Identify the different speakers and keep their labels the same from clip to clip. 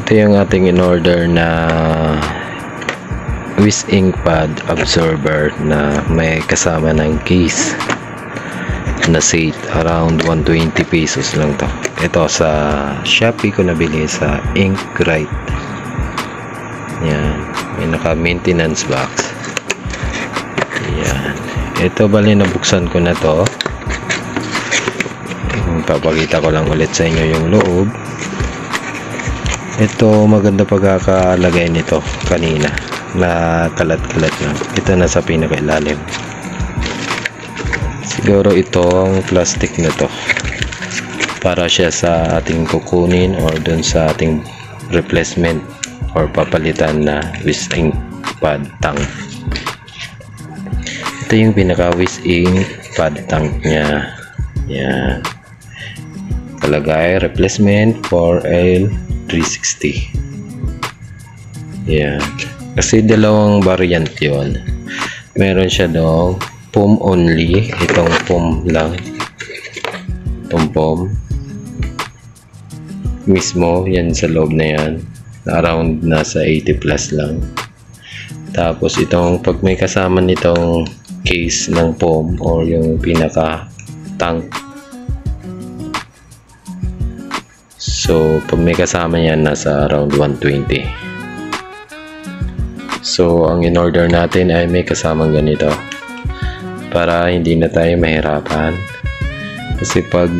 Speaker 1: Ito yung ating in-order na Wiz ink pad absorber na may kasama ng case na set. Around 120 pesos lang to. Ito sa Shopee ko nabili sa Inkrite. Yan, may naka maintenance box. Yan, ito bali nabuksan ko na to. Papakita ko lang ulit sa inyo yung loob. Ito maganda pagkakalagay nito kanina na kalat-kalat lang. Ito na sa pinakailalim. Siguro itong plastic na to para siya sa ating kukunin or dun sa ating replacement or papalitan na Wiz ink pad tank. Ito yung pinaka Wiz ink pad tank nya. Yan, kalagay replacement for L360. Yan, kasi dalawang variant yon. Meron siya dong foam only, itong foam lang, itong foam mismo, yan sa loob na yan, around nasa 80 plus lang. Tapos itong pag may kasama nitong case ng foam or yung pinaka tank, so pag may kasama yan nasa around 120. So ang in-order natin ay may kasamang ganito para hindi na tayo mahirapan, kasi pag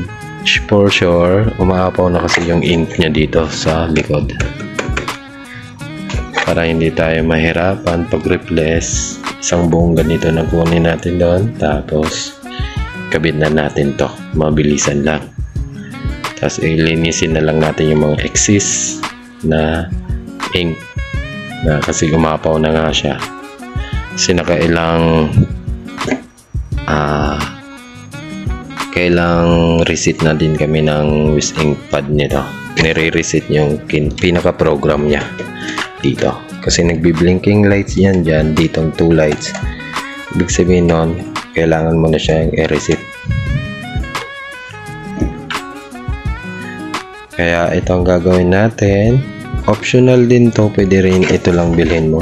Speaker 1: for sure umaapaw na kasi yung ink nya dito sa likod. Para hindi tayo mahirapan pag replace, isang buong ganito na kunin natin doon, tapos kabit na natin to, mabilisan lang. Tapos ilinisin na lang natin yung mga excess na ink na kasi umapaw na nga siya. Kasi nakailang kailang reset na din kami ng Wiz ink pad nito. Nire-reset yung pinaka-program niya dito. Kasi nagbi-blinking lights yan dyan, ditong 2 lights. Ibig sabihin nun, kailangan mo na siya i-reset. Kaya ito ang gagawin natin. Optional din to, pwede rin ito lang bilhin mo.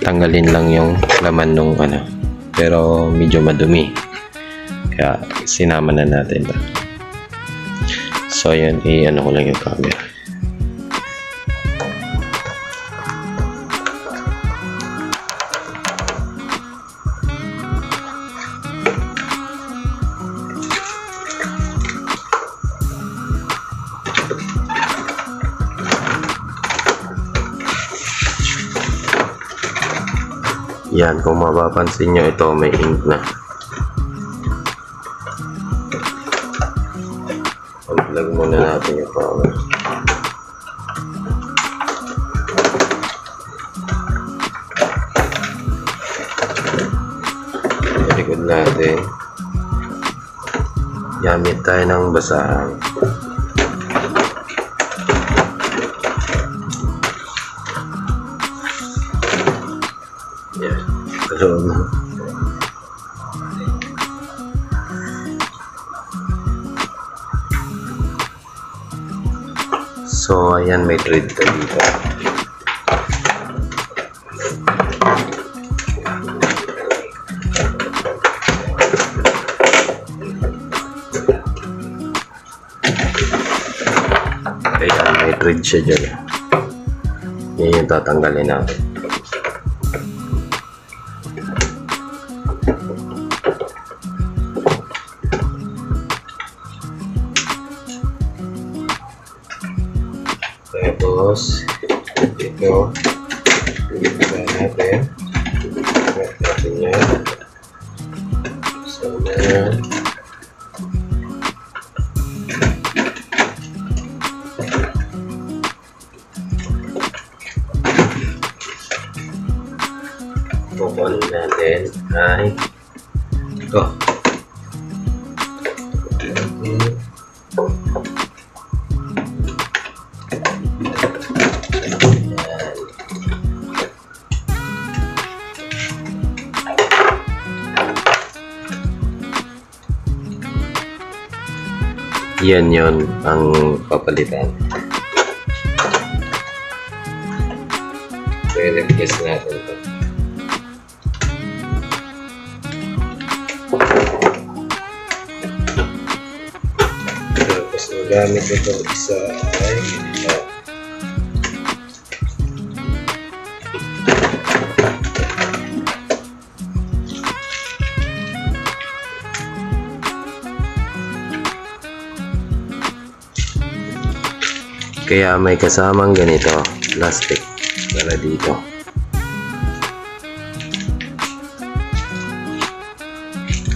Speaker 1: Tanggalin lang yung laman nung ano. Pero medyo madumi. Kaya sinama na natin to. So yun, i-ano ko lang yung camera. Yan, kung mapapansin nyo, ito may ink na. Unplug muna natin yung power. Likod natin. Gamit tayo ng basahan. So ayan, may thread ka dito. Ayan, may thread siya dyan. Yan yung tatanggalin natin. Tapos ito ilagay natin yan. So yan, kukunin natin ay ito. Yan yon ang papalitan. I-request natin ito. Tapos ang gamit ito isa ay ito. Kaya may kasamang ganito, plastic para dito.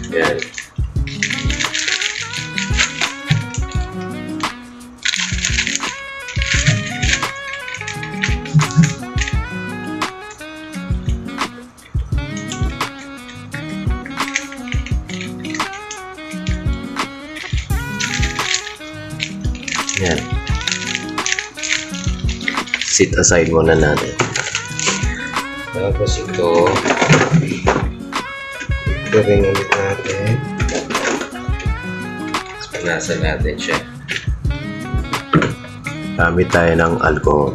Speaker 1: Yan. Yan. Sit aside muna natin. Tapos ito rin ulit natin. Punasan natin siya. Gamit tayo ng alcohol.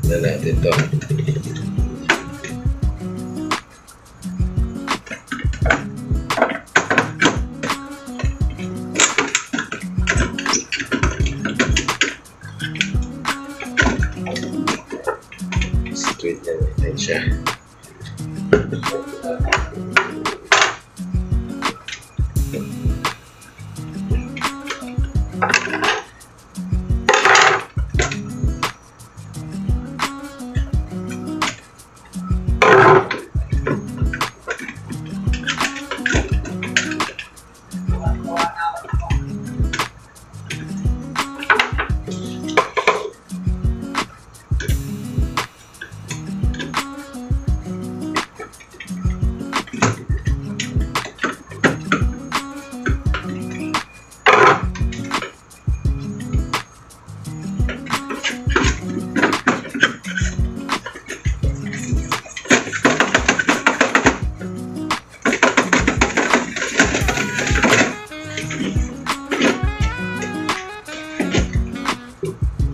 Speaker 1: Na natin ito. Straight na natin siya.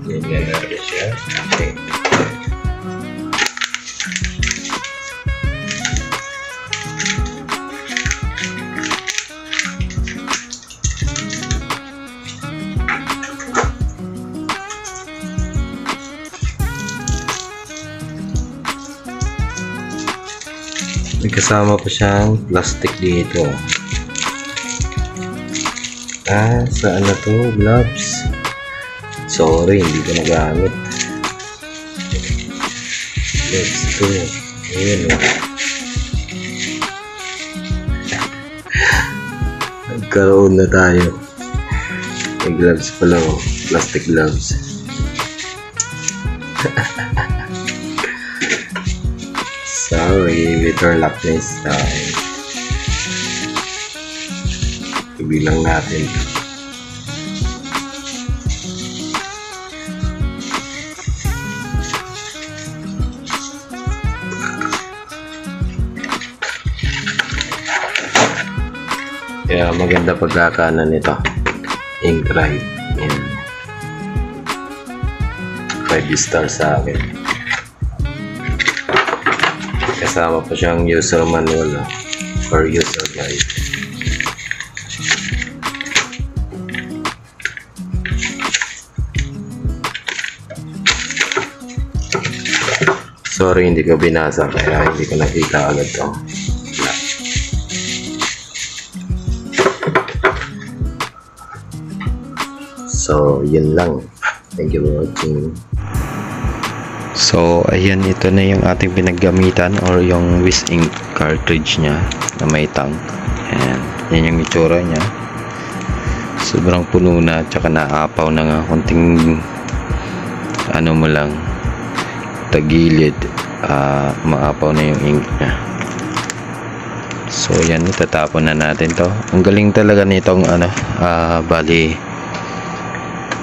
Speaker 1: Ganyan natin siya. Okay. May kasama pa siyang plastic dito. Saan na to? Gloves. Sorry, hindi ko nagamit. Let's go. Ayan o. Nagkaroon na tayo. May gloves pala o. Plastic gloves. Sorry, better luck next time. Ibilang natin. Kaya maganda pagkakanan nito. Ink drive. Yan. 5 star sa akin. Kasama pa siyang user manual or user guide. Sorry, hindi ko binasa kaya hindi ko nakita agad to. So, yun lang. Thank you for watching. So ayan, ito na yung ating pinaggamitan or yung Wiz Ink cartridge nya na may tank. Ayan, yan yung itsura nya. Sobrang puno na, tsaka naapaw na nga, konting ano mo lang tagilid, maapaw na yung ink nya. So yan, itatapon na natin to. Ang galing talaga nitong bali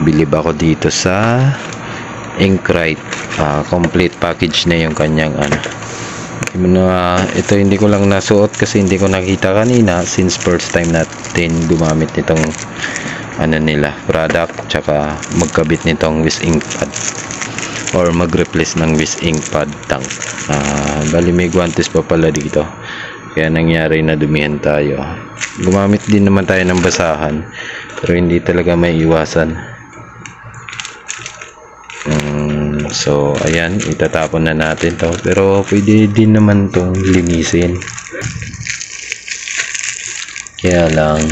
Speaker 1: bilib ako dito sa Inkrite. Complete package na yung kanyang ito hindi ko lang nasuot kasi hindi ko nakita kanina, since first time natin gumamit nitong nila product, tsaka magkabit nitong Wiz Ink pad or mag-replace ng Wiz Ink pad tank. Bali may guantes pa pala dito, kaya nangyari na dumihan tayo. Gumamit din naman tayo ng basahan, pero hindi talaga may iwasan. So ayan, itatapon na natin to, pero pwede din naman tong linisin, kaya lang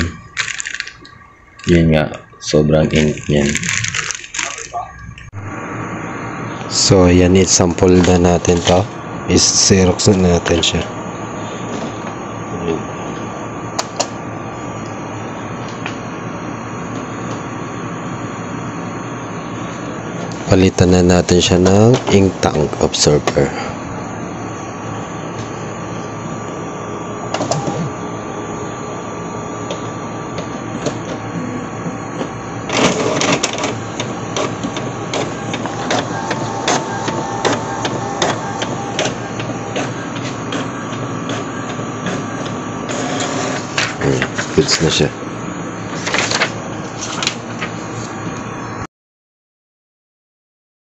Speaker 1: yun nga, sobrang ink niyan. So ayan, i-sample na natin to, is-xerox na natin siya. Palitan na natin siya ng ink tank absorber. Goods na siya.